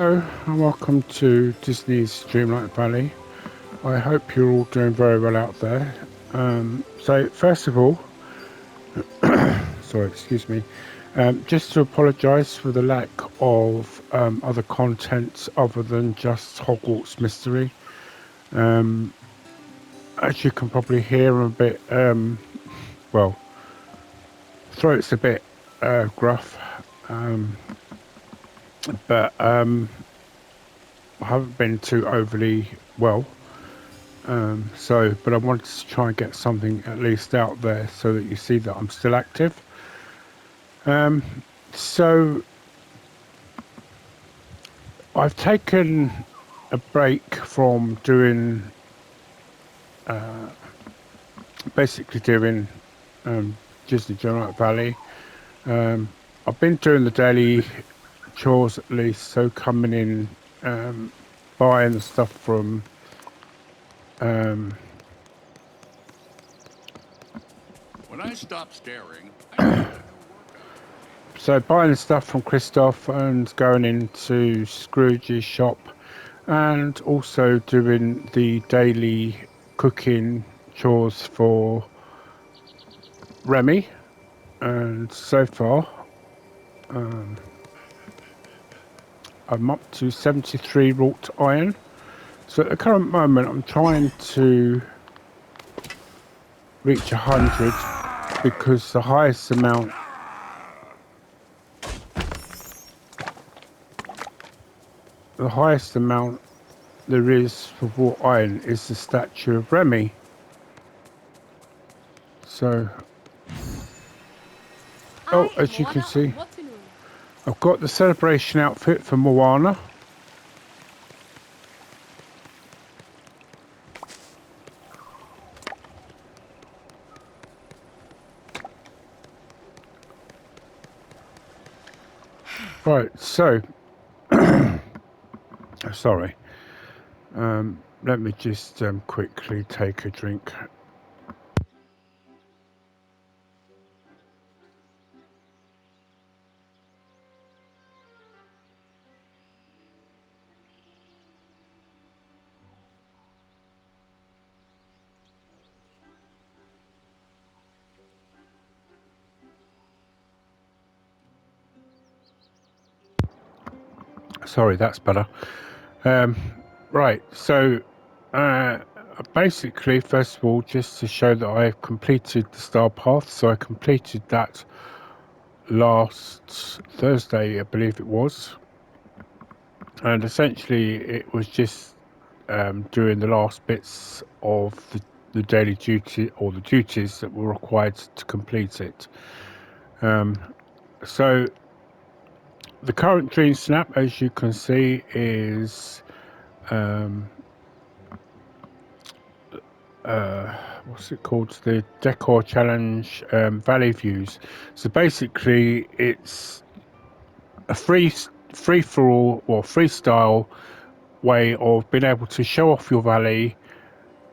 Hello and welcome to Disney's Dreamlight Valley. I hope you're all doing very well out there. So first of all, sorry, excuse me, just to apologise for the lack of other content other than just Hogwarts Mystery. As you can probably hear, I'm a bit, well, throat's a bit gruff, but I haven't been too overly well. But I wanted to try and get something at least out there so that you see that I'm still active. So I've taken a break from doing, basically doing Disney Dreamlight Valley. I've been doing the daily chores at least, so coming in, buying the stuff from When I stop staring, I so buying the stuff from Christoph and going into Scrooge's shop and also doing the daily cooking chores for Remy. And so far, I'm up to 73 wrought iron. So at the current moment, I'm trying to reach 100 because the highest amount there is for wrought iron is the statue of Remy. So, as you can see, I've got the celebration outfit for Moana. Right, so sorry. Let me just quickly take a drink. Sorry, that's better. Right, so basically, first of all, just to show that I've completed the star path. So I completed that last Thursday, I believe it was. And essentially, it was just doing the last bits of the daily duty or the duties that were required to complete it. So the current dream snap, as you can see, is what's it called? The Decor Challenge Valley Views. So basically, it's a free for all or freestyle way of being able to show off your valley,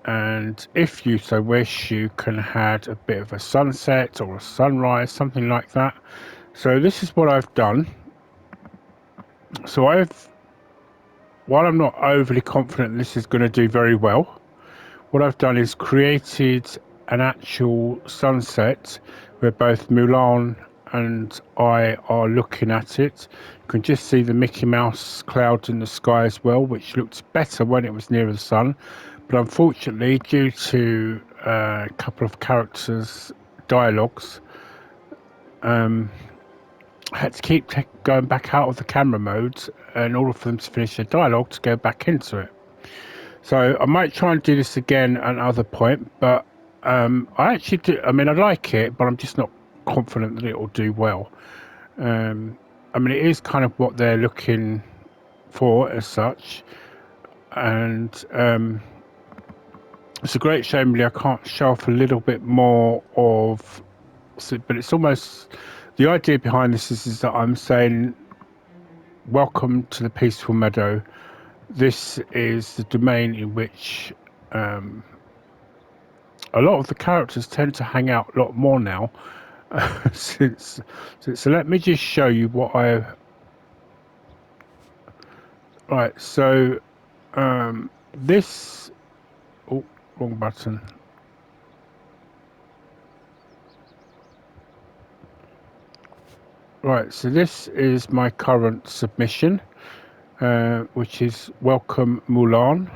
and if you so wish, you can add a bit of a sunset or a sunrise, something like that. So this is what I've done. So while I'm not overly confident this is going to do very well, what I've done is created an actual sunset where both Mulan and I are looking at it. You can just see the Mickey Mouse clouds in the sky as well, which looked better when it was near the sun. But unfortunately, due to a couple of characters' dialogues, I had to keep going back out of the camera mode in order for them to finish their dialogue to go back into it. So I might try and do this again at another point, but I actually do. I mean, I like it, but I'm just not confident that it will do well. I mean, it is kind of what they're looking for as such, and it's a great shame really I can't show off a little bit more of. But it's almost the idea behind this is that I'm saying, welcome to the Peaceful Meadow. This is the domain in which a lot of the characters tend to hang out a lot more now. So let me just show you what Right, so this... Oh, wrong button. Right, so this is my current submission, which is Welcome Mulan.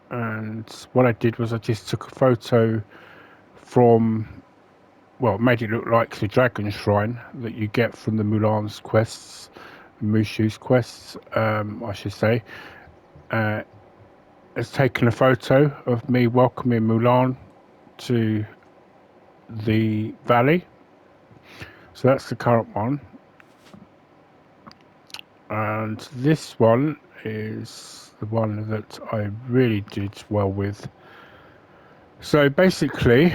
And what I did was I just took a photo from, well, made it look like the dragon shrine that you get from the Mulan's quests, Mushu's quests, I should say. It's taken a photo of me welcoming Mulan to the valley. So that's the current one. And this one is the one that I really did well with. So basically,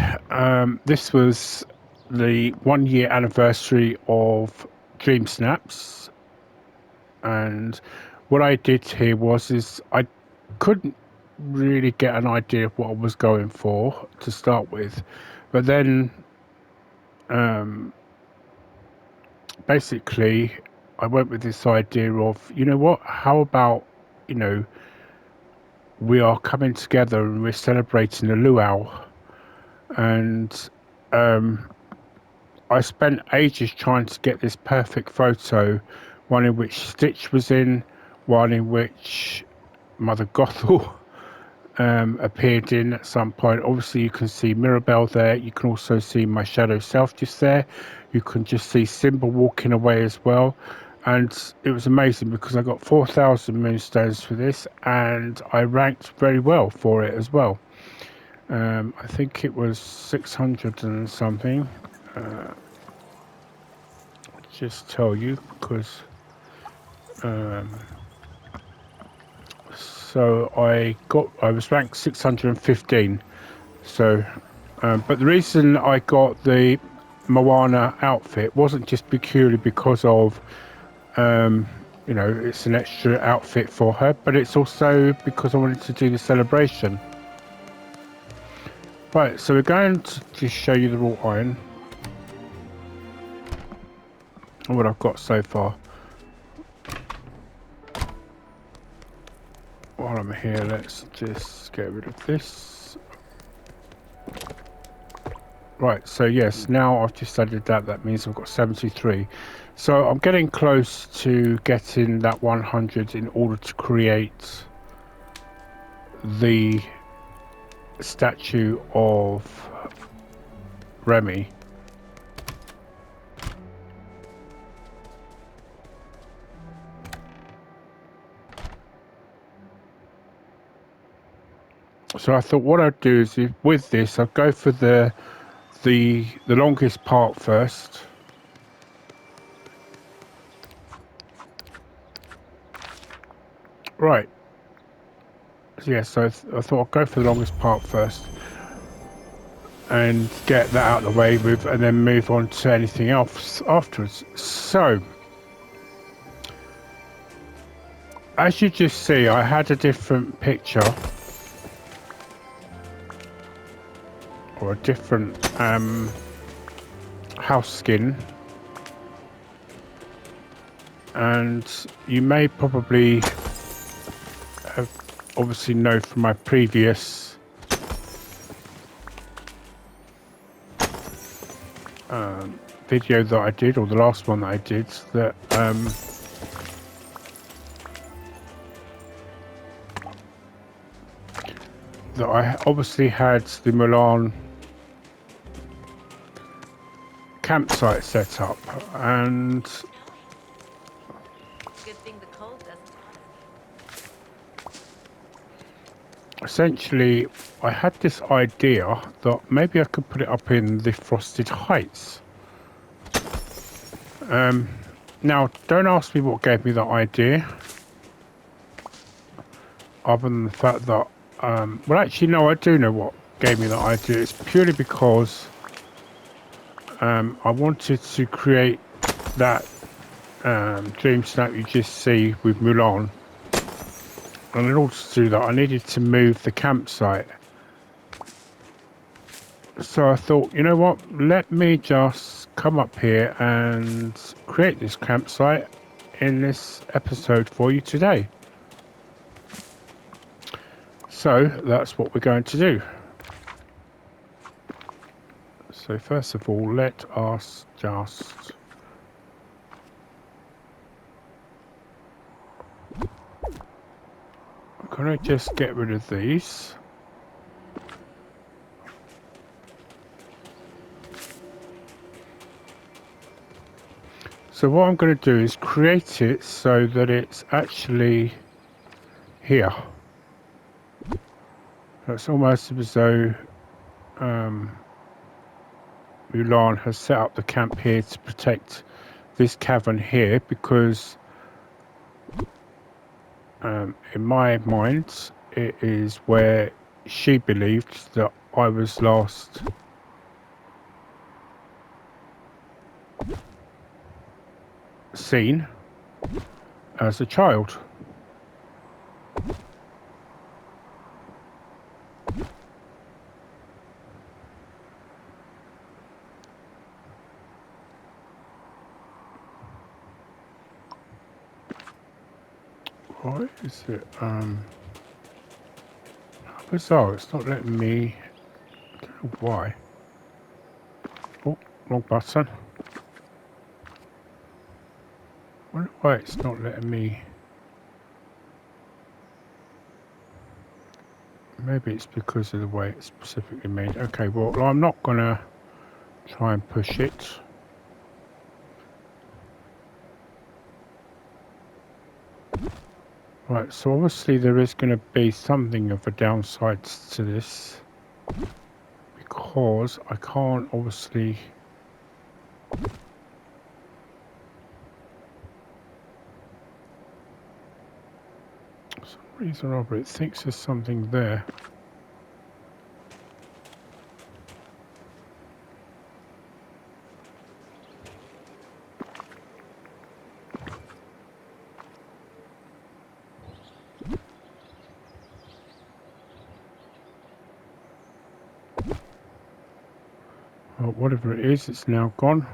this was the 1 year anniversary of Dream Snaps, and what I did here is I couldn't really get an idea of what I was going for to start with, but then basically I went with this idea of, you know what, how about, you know, we are coming together and we're celebrating the luau. And I spent ages trying to get this perfect photo, one in which Stitch was in, one in which Mother Gothel appeared in at some point. Obviously you can see Mirabelle there, you can also see my shadow self just there, you can just see Simba walking away as well. And it was amazing because I got 4,000 moonstones for this, and I ranked very well for it as well. I think it was 600 and something. Just tell you because so I was ranked 615. So but the reason I got the Moana outfit wasn't just purely because of you know, it's an extra outfit for her, but it's also because I wanted to do the celebration. Right, so we're going to just show you the wrought iron and what I've got so far. While I'm here, let's just get rid of this. Right, so yes, now I've just added that, that means I've got 73. So I'm getting close to getting that 100 in order to create the statue of Remy. So I thought what I'd do is, with this, I'd go for the longest part first. Right. Yeah, so I thought I'd go for the longest part first and get that out of the way with, and then move on to anything else afterwards. So, as you just see, I had a different picture. Or a different house skin, and you may probably have obviously know from my previous video that I did, or the last one that I did, that that I obviously had the Mulan campsite set up, and good thing the cold doesn't essentially I had this idea that maybe I could put it up in the Frosted Heights. Now don't ask me what gave me that idea, other than the fact that well, actually no, I do know what gave me that idea. It's purely because I wanted to create that dream snap you just see with Mulan, and in order to do that I needed to move the campsite. So I thought, you know what, let me just come up here and create this campsite in this episode for you today. So that's what we're going to do. So first of all, let us just I'm going to just get rid of these. So what I'm going to do is create it so that it's actually here. It's almost as though Mulan has set up the camp here to protect this cavern here, because in my mind it is where she believed that I was last seen as a child. Why is it bizarre? It's not letting me. I don't know why. Oh, wrong button. I wonder why it's not letting me. Maybe it's because of the way it's specifically made. Okay, well, I'm not gonna try and push it. Right, so obviously there is going to be something of a downside to this, because I can't obviously. For some reason or other, it thinks there's something there. Well, whatever it is, it's now gone.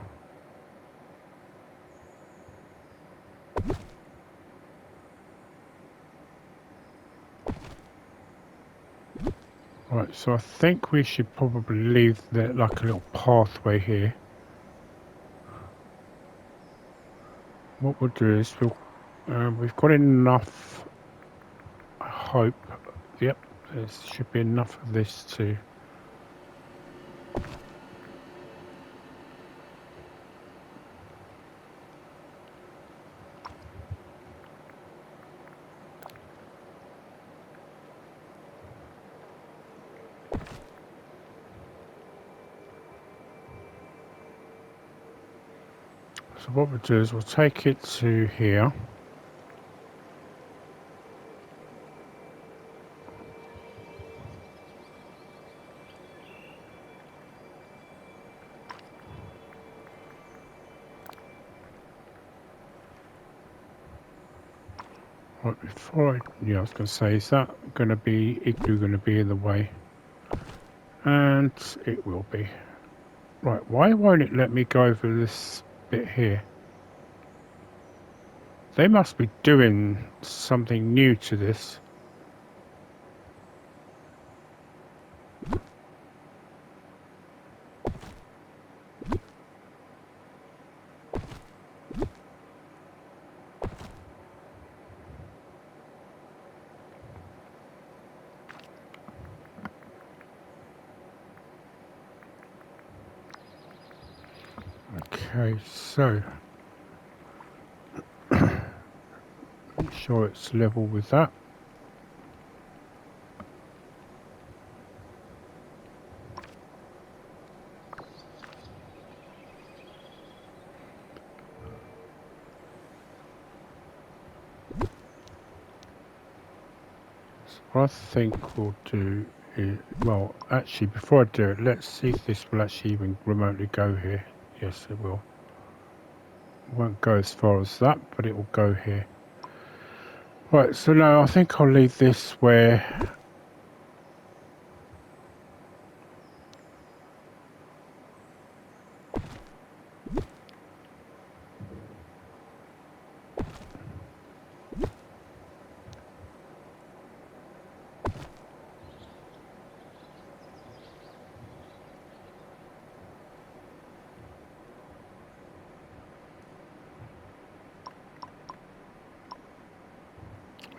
Right, so I think we should probably leave there like a little pathway here. What we'll do is we've got enough, I hope. Yep, there should be enough of this too. So what we'll do is we'll take it to here. Right, before I was going to say, is that going to be igloo going to be in the way? And it will be. Right, why won't it let me go over this bit here? They must be doing something new to this. Okay, so make sure it's level with that. So what I think we'll do is, well, actually, before I do it, let's see if this will actually even remotely go here. Yes, it will. It won't go as far as that, but it will go here. Right, so now I think I'll leave this where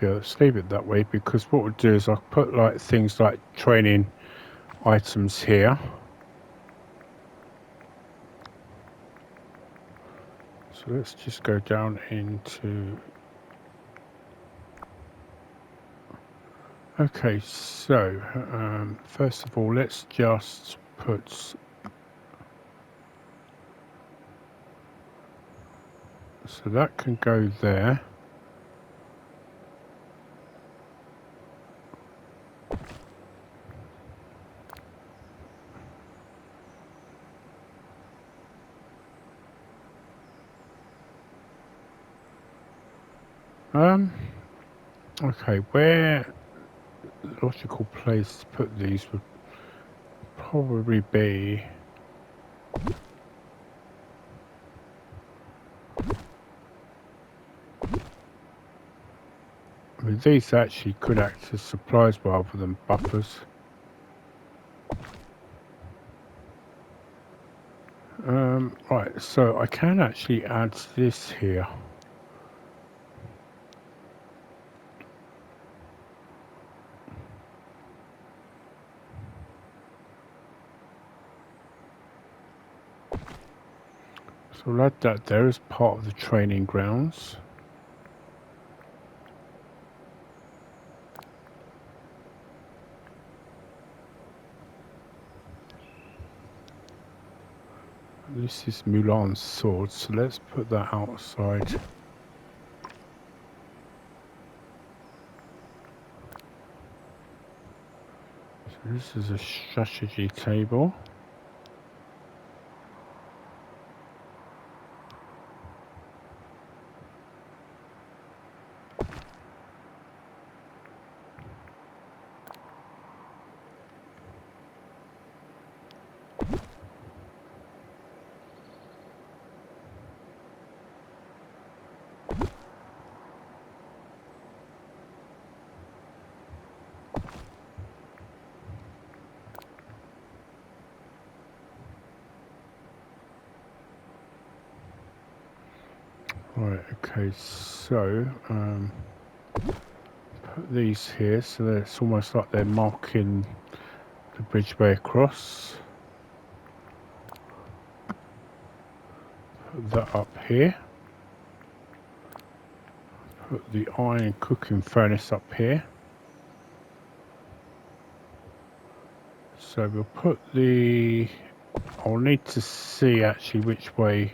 Yeah, let's leave it that way, because what we'll do is I'll put like things like training items here. So let's just go down into... Okay, so first of all, let's just put... So that can go there. Okay, where the logical place to put these would probably be... I mean, these actually could act as supplies rather than buffers. Right, so I can actually add this here. So I'll add that there as part of the training grounds. This is Mulan's sword, so let's put that outside. So this is a strategy table. Right, okay, so put these here, so that it's almost like they're marking the bridgeway across. Put that up here. Put the iron cooking furnace up here. So we'll put the... I'll need to see actually which way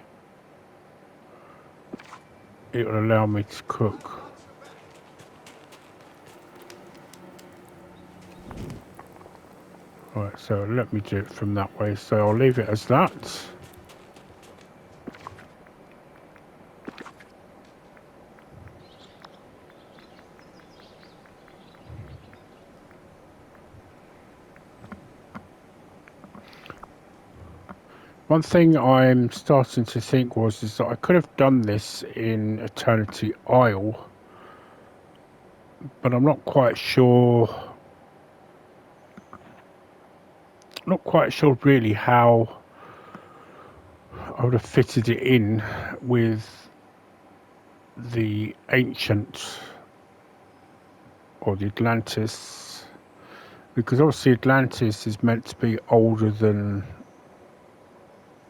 it will allow me to cook. Right, so let me do it from that way. So I'll leave it as that. One thing I'm starting to think is that I could have done this in Eternity Isle, but I'm not quite sure. Not quite sure really how I would have fitted it in with the ancient or the Atlantis, because obviously Atlantis is meant to be older than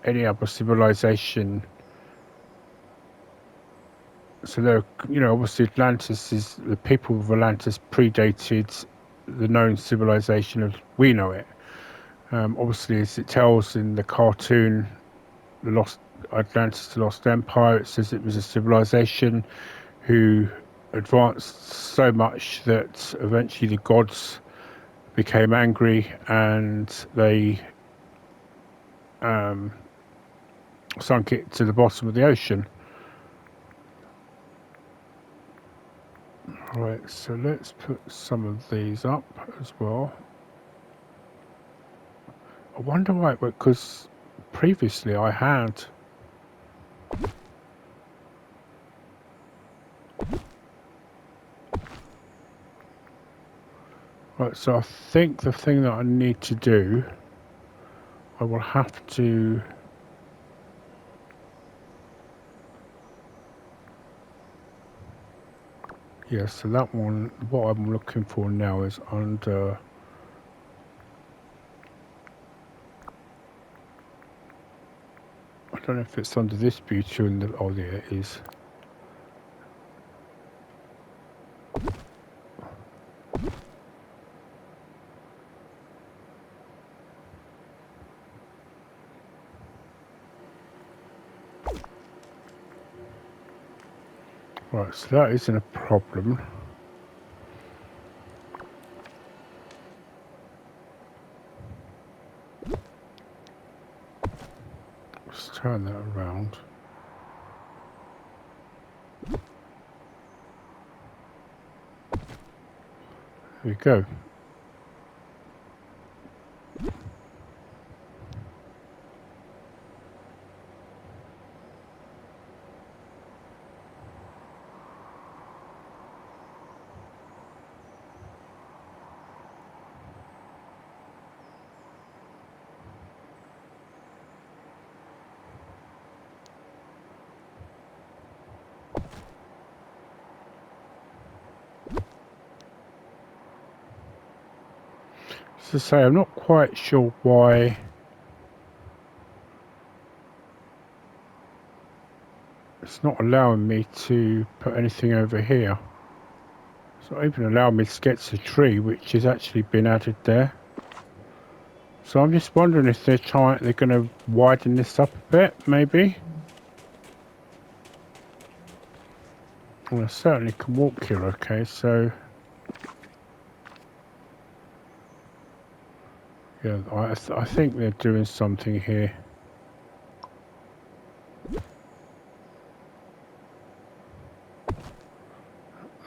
any other civilization. So there, you know, obviously Atlantis is, the people of Atlantis predated the known civilization as we know it. Obviously, as it tells in the cartoon, the Lost Atlantis, the Lost Empire, it says it was a civilization who advanced so much that eventually the gods became angry and they sunk it to the bottom of the ocean. Right, so let's put some of these up as well. I wonder why, because previously I had... Right, so I think the thing that I need to do, I will have to... Yeah, so that one, what I'm looking for now is under... I don't know if it's under this beauty or in the... Oh, there it is. Right, so that isn't a problem. Let's turn that around. There we go. To say, I'm not quite sure why it's not allowing me to put anything over here. It's not even allowing me to sketch a tree, which has actually been added there. So I'm just wondering if they're going to widen this up a bit, maybe. Well, I certainly can walk here, okay, so... Yeah, I think they're doing something here.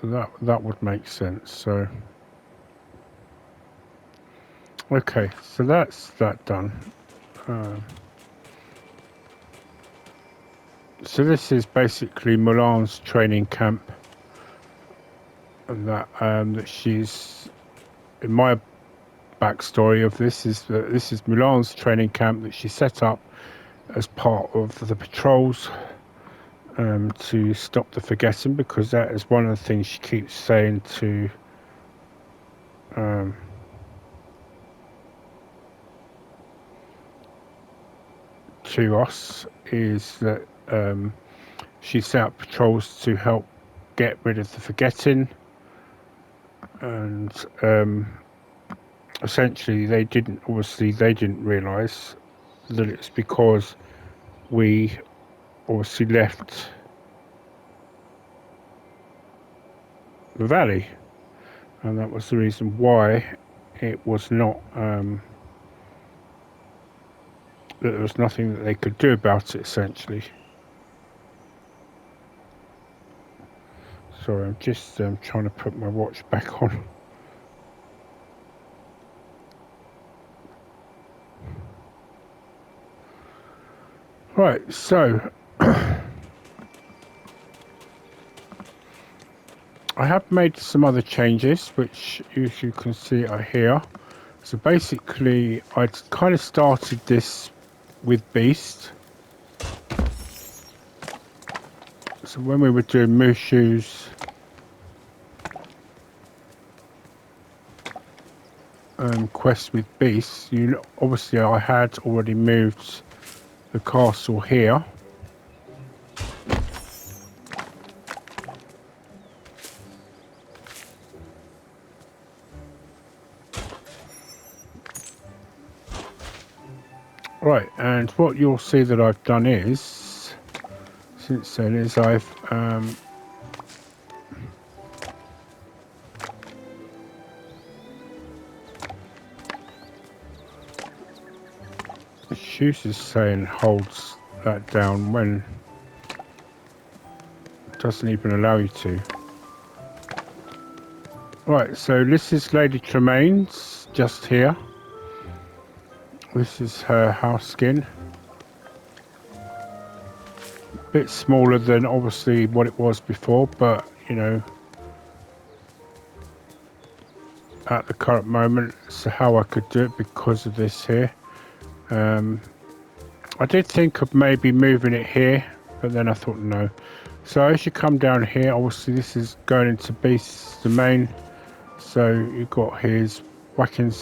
That would make sense, so... Okay, so that's that done. So this is basically Mulan's training camp. And that she's... In my backstory of this is that this is Mulan's training camp that she set up as part of the patrols to stop the forgetting, because that is one of the things she keeps saying to us, is that she set up patrols to help get rid of the forgetting, and essentially they didn't realise that it's because we obviously left the valley, and that was the reason why it was not that there was nothing that they could do about it, essentially. Sorry, I'm just trying to put my watch back on. Right, so I have made some other changes, which as you can see are here. So basically, I kind of started this with Beast. So when we were doing Mushu's quest with Beast, obviously I had already moved the castle here. Right, and what you'll see that I've done is, since then, is I've Shoes is saying holds that down when it doesn't even allow you to. Right, so this is Lady Tremaine's just here. This is her house skin. A bit smaller than obviously what it was before, but you know, at the current moment, it's how I could do it because of this here. I did think of maybe moving it here, but then I thought no. So as you come down here, obviously this is going into Beast's domain. So you've got his whacking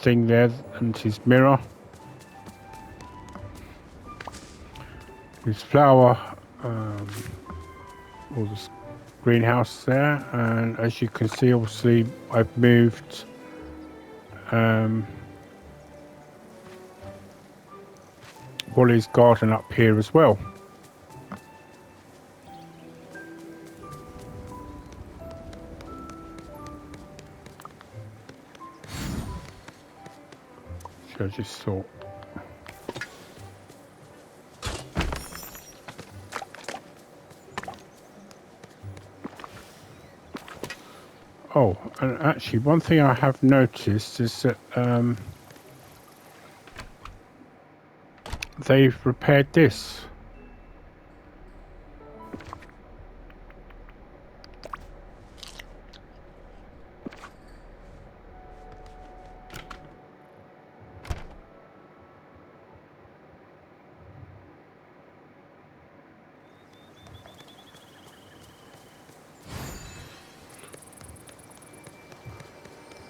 thing there and his mirror. His flower, or this greenhouse there, and as you can see, obviously I've moved Wally's garden up here as well. So I just thought. Oh, and actually one thing I have noticed is that they've repaired this.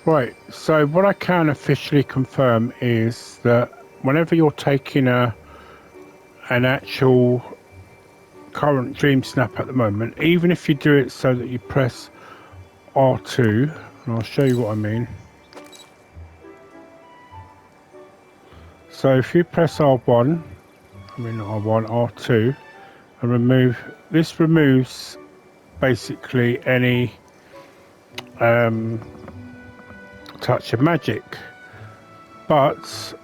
Right, so what I can officially confirm is that whenever you're taking an actual current dream snap at the moment, even if you do it so that you press R2, and I'll show you what I mean. So if you press R1, R1, R2, and remove, this removes basically any touch of magic, but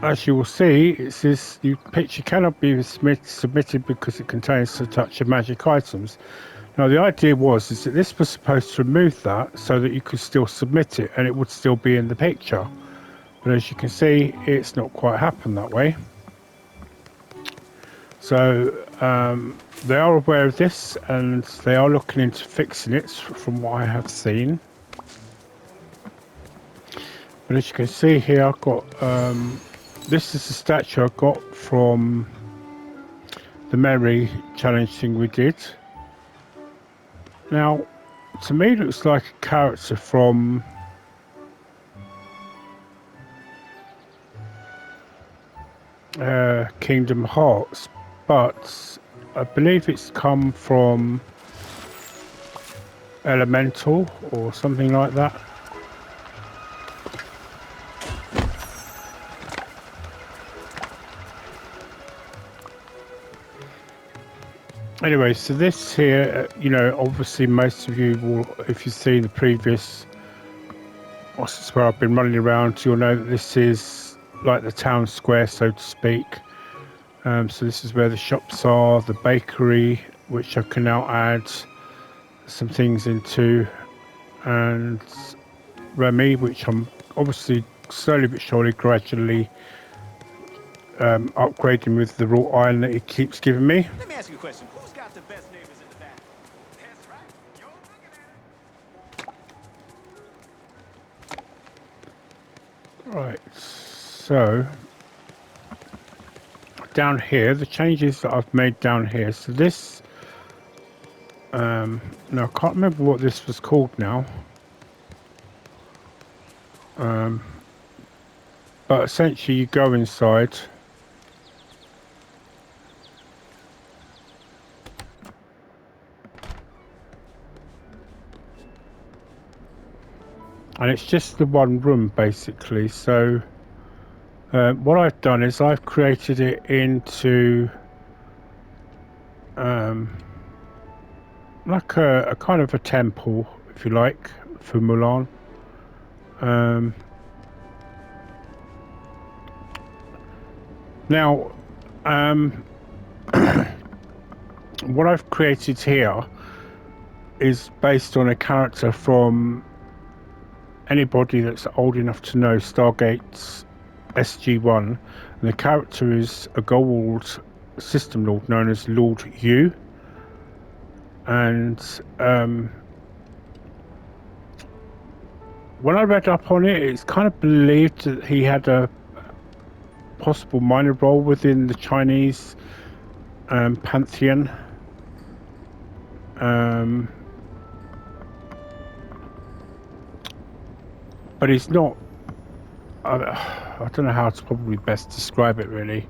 as you will see, it says your picture cannot be submitted because it contains a touch of magic items. Now the idea is that this was supposed to remove that so that you could still submit it and it would still be in the picture, but as you can see, it's not quite happened that way. So they are aware of this and they are looking into fixing it from what I have seen. But as you can see here, I've got this is the statue I got from the Merry challenge thing we did. Now, to me, it looks like a character from Kingdom Hearts, but I believe it's come from Elemental or something like that. Anyway, so this here, you know, obviously most of you will, if you've seen the previous, where I've been running around, you'll know that this is like the town square, so to speak. So this is where the shops are, the bakery, which I can now add some things into, and Remy, which I'm obviously slowly but surely, gradually upgrading with the raw iron that it keeps giving me. Let me ask you a question. Who's got the best neighbors in the back? That's right. You're looking at it. Right, so down here, the changes that I've made down here. So this, now I can't remember what this was called now. But essentially you go inside. And it's just the one room basically. So what I've done is I've created it into like a kind of a temple, if you like, for Mulan. Now, what I've created here is based on a character from anybody that's old enough to know Stargate's SG-1, and the character is a gold system lord known as Lord Yu. And when I read up on it, it's kind of believed that he had a possible minor role within the Chinese pantheon. But he's not. I don't know how to probably best describe it really.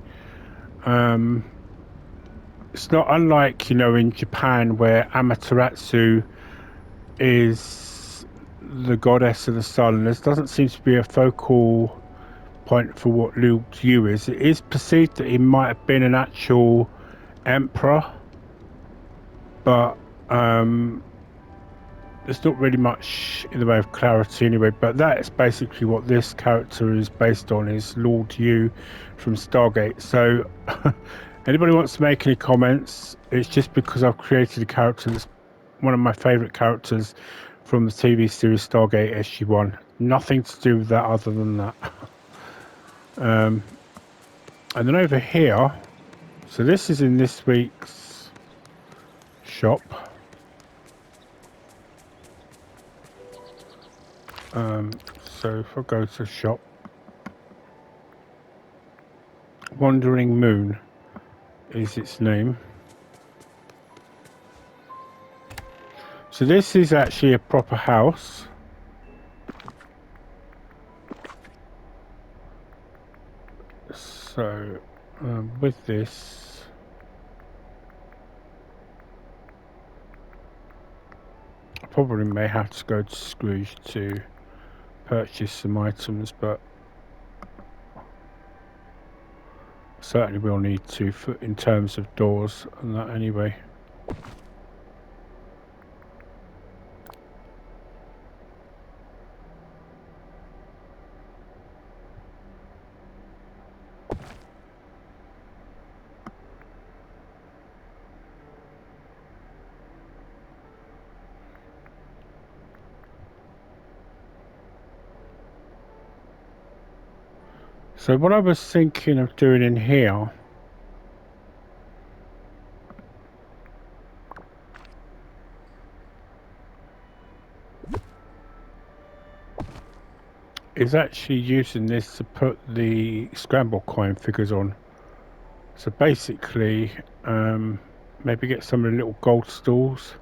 It's not unlike, you know, in Japan where Amaterasu is the goddess of the sun. There doesn't seem to be a focal point for what Liu Yu is. It is perceived that he might have been an actual emperor, but there's not really much in the way of clarity anyway. But that is basically what this character is based on, is Lord Yu from Stargate. So anybody wants to make any comments, it's just because I've created a character that's one of my favourite characters from the TV series Stargate SG-1. Nothing to do with that other than that. And then over here, so this is in this week's shop. So if I go to shop, Wandering Moon is its name. So this is actually a proper house. So with this, I probably may have to go to Scrooge to purchase some items, but certainly we'll need to in terms of doors and that anyway. So what I was thinking of doing in here is actually using this to put the scramble coin figures on. So basically, maybe get some of the little gold stools,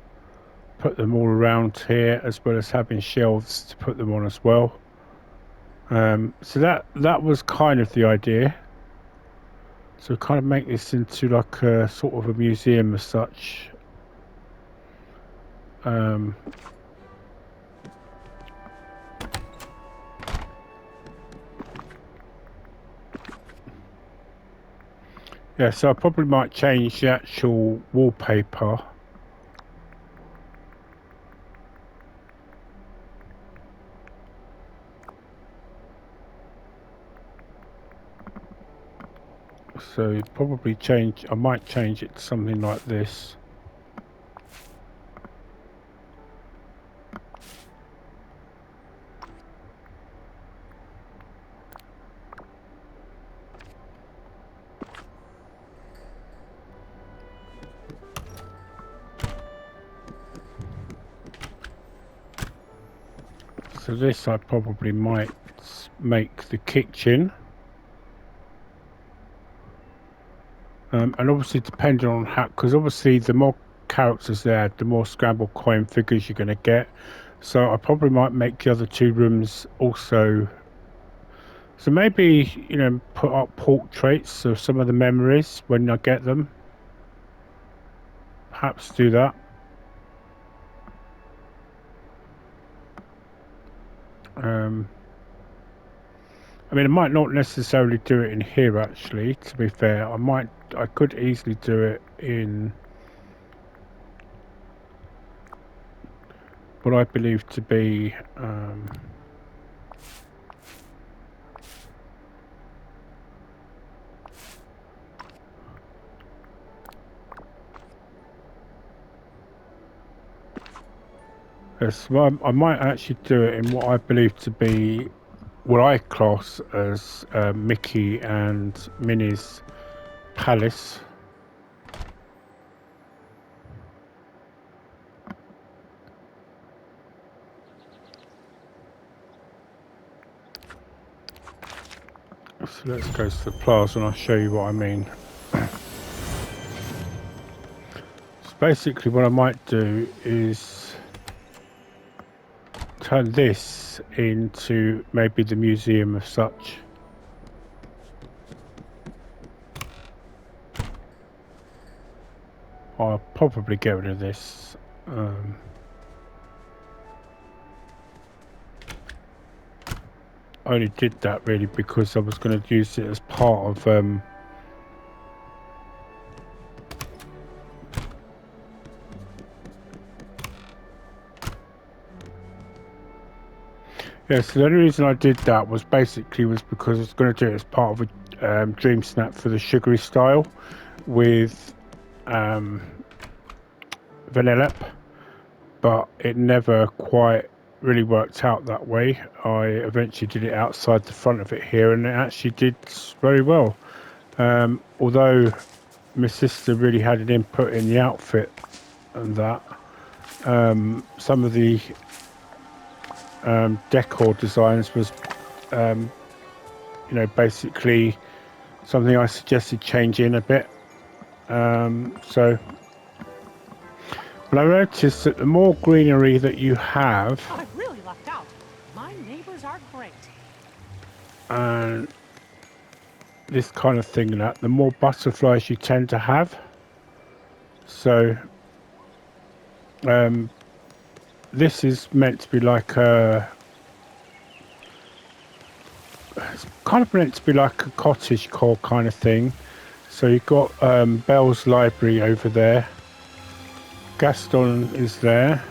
put them all around here, as well as having shelves to put them on as well. So that was kind of the idea. So kind of make this into like a sort of a museum as such. Yeah, so I probably might change the actual wallpaper. So probably I might change it to something like this. So this I probably might make the kitchen. And obviously depending on how, because obviously the more characters there, the more scramble coin figures you're going to get. So I probably might make the other two rooms also. So maybe, you know, put up portraits of some of the memories when I get them. Perhaps do that. I mean, I might not necessarily do it in here actually, to be fair. I could easily do it in what I believe to be yes, well, I might actually do it in what I believe to be what I class as Mickey and Minnie's palace. So let's go to the plaza and I'll show you what I mean. basically what I might do is turn this into maybe the museum as such. I'll probably get rid of this. I only did that really because I was going to use it as part of yeah, so the only reason I did that was basically because I was going to do it as part of a dream snap for the sugary style with vanilla, but it never quite really worked out that way. I eventually did it outside the front of it here, and it actually did very well. Although my sister really had an input in the outfit and that, some of the decor designs was, you know, basically something I suggested changing a bit. So, but I noticed that the more greenery that you have, I really lucked out. My neighbors are great. and this kind of thing, that the more butterflies you tend to have. So, this is meant to be like a. It's kind of meant to be like a cottage core kind of thing. So you've got Belle's library over there. Gaston is there.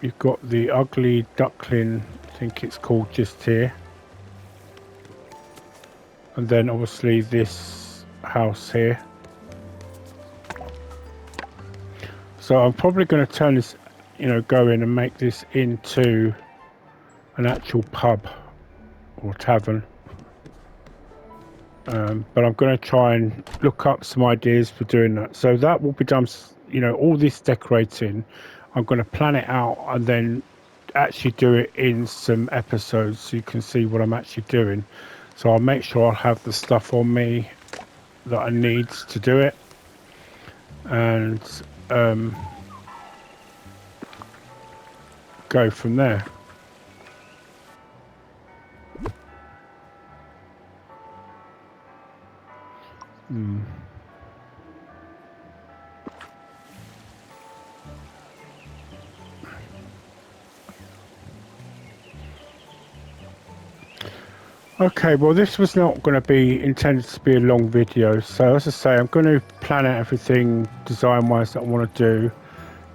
You've got the ugly duckling, I think it's called, just here. And then obviously this house here. So I'm probably going to turn this, you know, go in and make this into an actual pub or tavern. But I'm going to try and look up some ideas for doing that. So that will be done, you know, all this decorating. I'm going to plan it out and then actually do it in some episodes so you can see what I'm actually doing. So I'll make sure I'll have the stuff on me that I need to do it. And go from there. Okay, well this was not going to be intended to be a long video, so as I say, I'm going to plan out everything design wise that I want to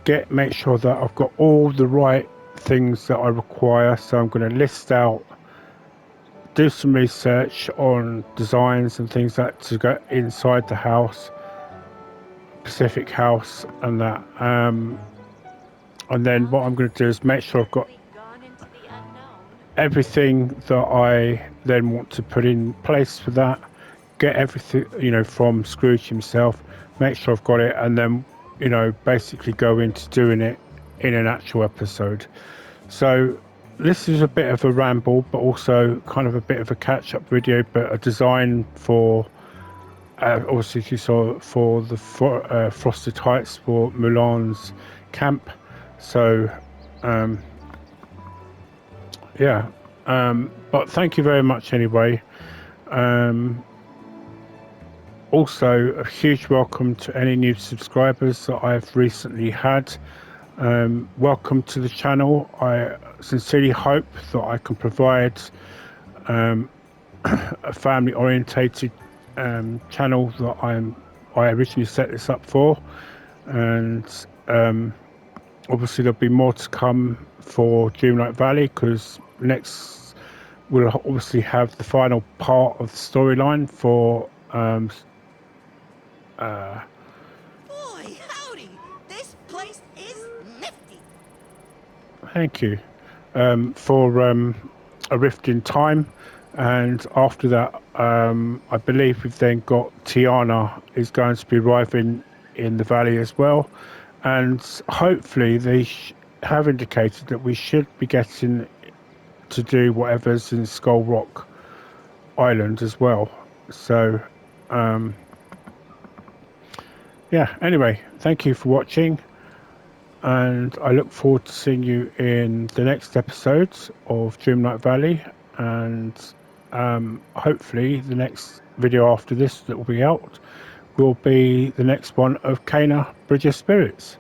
do, make sure that I've got all the right things that I require. So I'm going to list out, do some research on designs and things that to go inside the house, Pacific house, and that, and then what I'm going to do is make sure I've got everything that I then want to put in place for that, get everything, you know, from Scrooge himself, make sure I've got it, and then, you know, basically go into doing it in an actual episode. So this is a bit of a ramble, but also kind of a bit of a catch-up video, but a design for obviously, you saw, for the Frosted Heights for Mulan's camp. So yeah, but thank you very much anyway. Also, a huge welcome to any new subscribers that I've recently had. Welcome to the channel. I sincerely hope that I can provide a family orientated channel that I originally set this up for, and obviously there'll be more to come for Dreamlight Valley, because next we'll obviously have the final part of the storyline for Boy, howdy! This place is nifty. thank you, for A Rift in Time, and after that I believe we've then got Tiana is going to be arriving in the valley as well, and hopefully they have indicated that we should be getting to do whatever's in Skull Rock Island as well. So yeah, anyway, thank you for watching, and I look forward to seeing you in the next episodes of Dreamlight Valley, and hopefully the next video after this that will be out will be the next one of Cana Bridge of Spirits.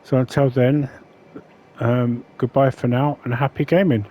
So until then, goodbye for now and happy gaming.